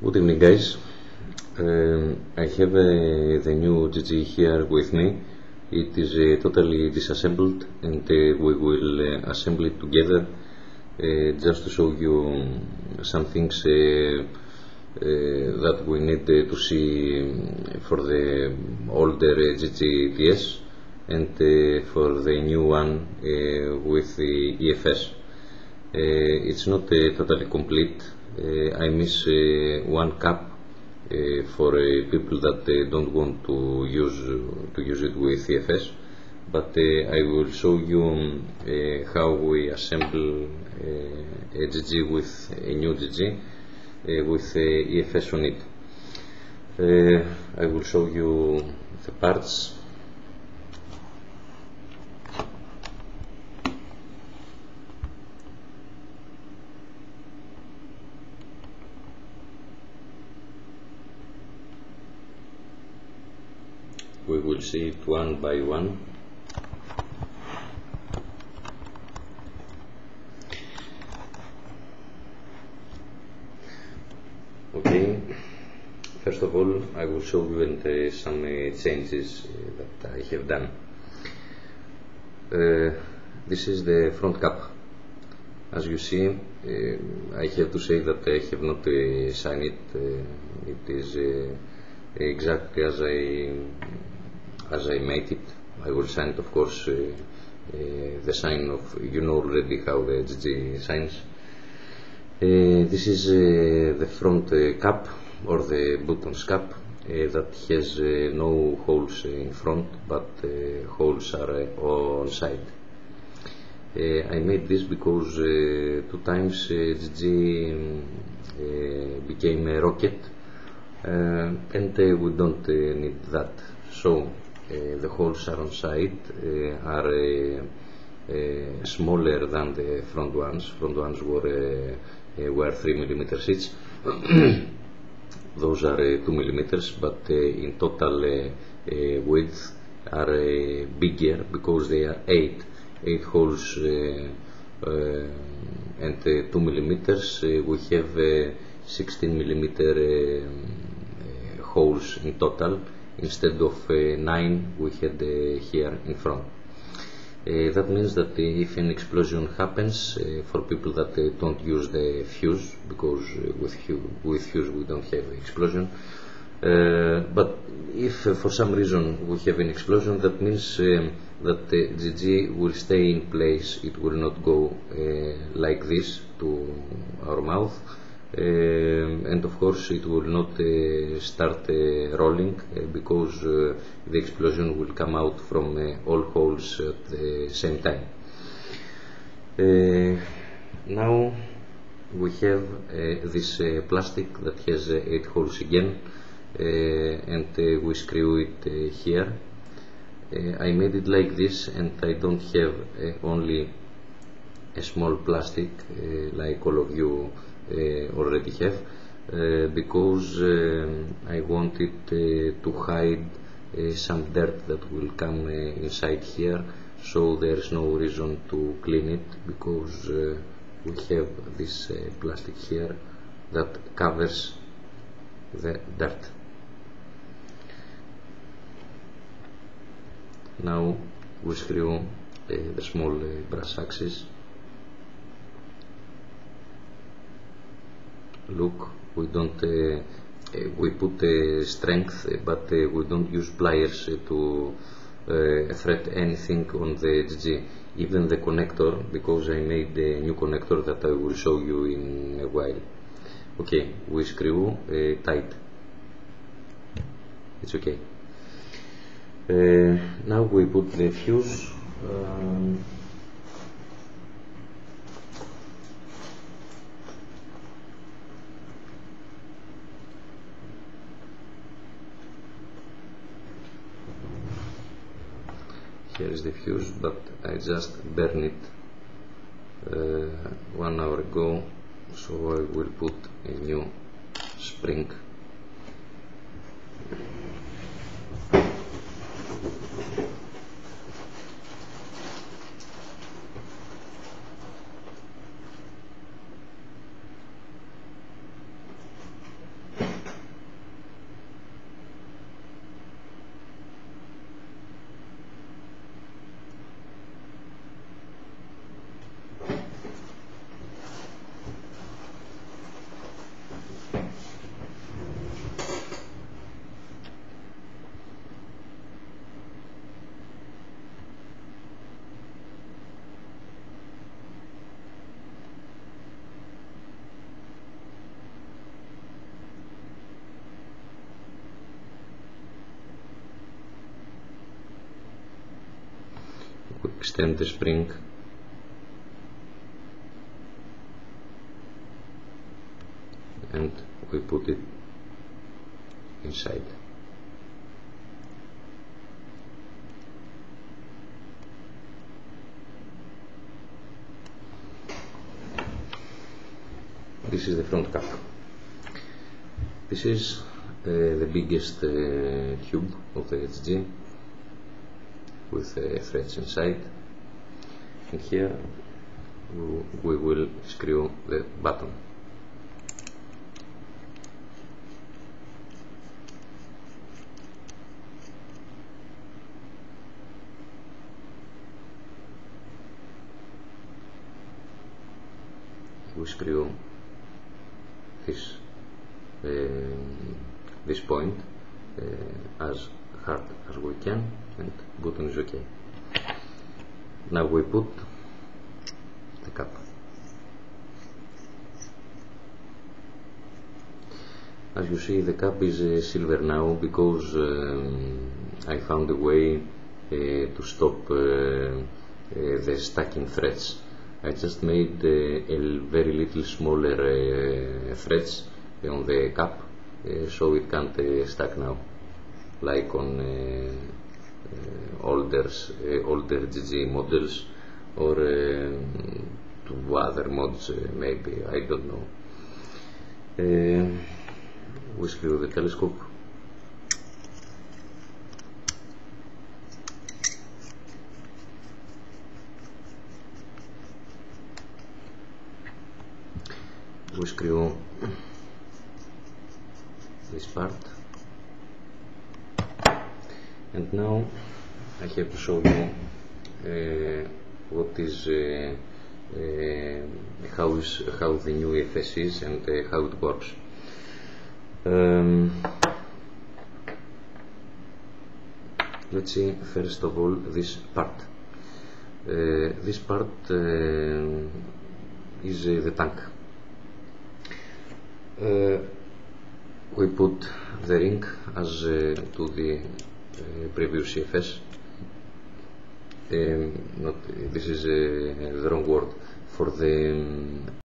Good evening, guys. I have the new GG here with me. It is totally disassembled, and we will assemble it together just to show you some things that we need to see for the older GGTS and for the new one with the EFS. It's not totally complete. I miss one cap for people that don't want to use it with EFS, but I will show you how we assemble a GG with a new GG with EFS on it. I will show you the parts. We will see it one by one. Okay, first of all I will show you some changes that I have done. This is the front cap. As you see, I have to say that I have not signed it. It is exactly as I made it. I will sign it, of course, the sign of, you know already how the GG signs. This is the front cap, or the buttons cap, that has no holes in front, but holes are on side. I made this because 2 times GG became a rocket, and we don't need that. So the holes are on side, are smaller than the front ones. Front ones were 3 millimeters each. Those are 2 millimeters, but in total width are bigger because they are 8 holes and 2 millimeters. We have 16 millimeter holes in total instead of 9 we had here in front. That means that if an explosion happens, for people that don't use the fuse, because with fuse we don't have explosion, but if for some reason we have an explosion, that means that the GG will stay in place. It will not go like this to our mouth, and of course it will not start rolling, because the explosion will come out from all holes at the same time. Now we have this plastic that has 8 holes again, and we screw it here. I made it like this, and I don't have only a small plastic like all of you already have, because I wanted to hide some dirt that will come inside here, so there is no reason to clean it, because we have this plastic here that covers the dirt. Now we screw the small brass axis. Look, we don't we put strength, but we don't use pliers to thread anything on the GG. Even the connector, because I made a new connector that I will show you in a while. Okay, we screw tight. It's okay. Now we put the fuse. Here is the fuse, but I just burned it 1 hour ago, so I will put a new spring. extend the spring and we put it inside. This is the front cap. This is the biggest tube of the HG with threads inside, and here we will screw the button. We screw this point as hard as we can, and button is okay. Now we put the cap. As you see, the cap is silver now because I found a way to stop the stacking threads. I just made a very little smaller threads on the cap, so it can't stack now, like on older GG models or to other mods, maybe, I don't know. We screw the telescope. We screw this part, and now I have to show you what is how the new EFS is and how it works. Let's see first of all this part. This part is the tank. We put the ring as to the previous EFS. This is the wrong word for the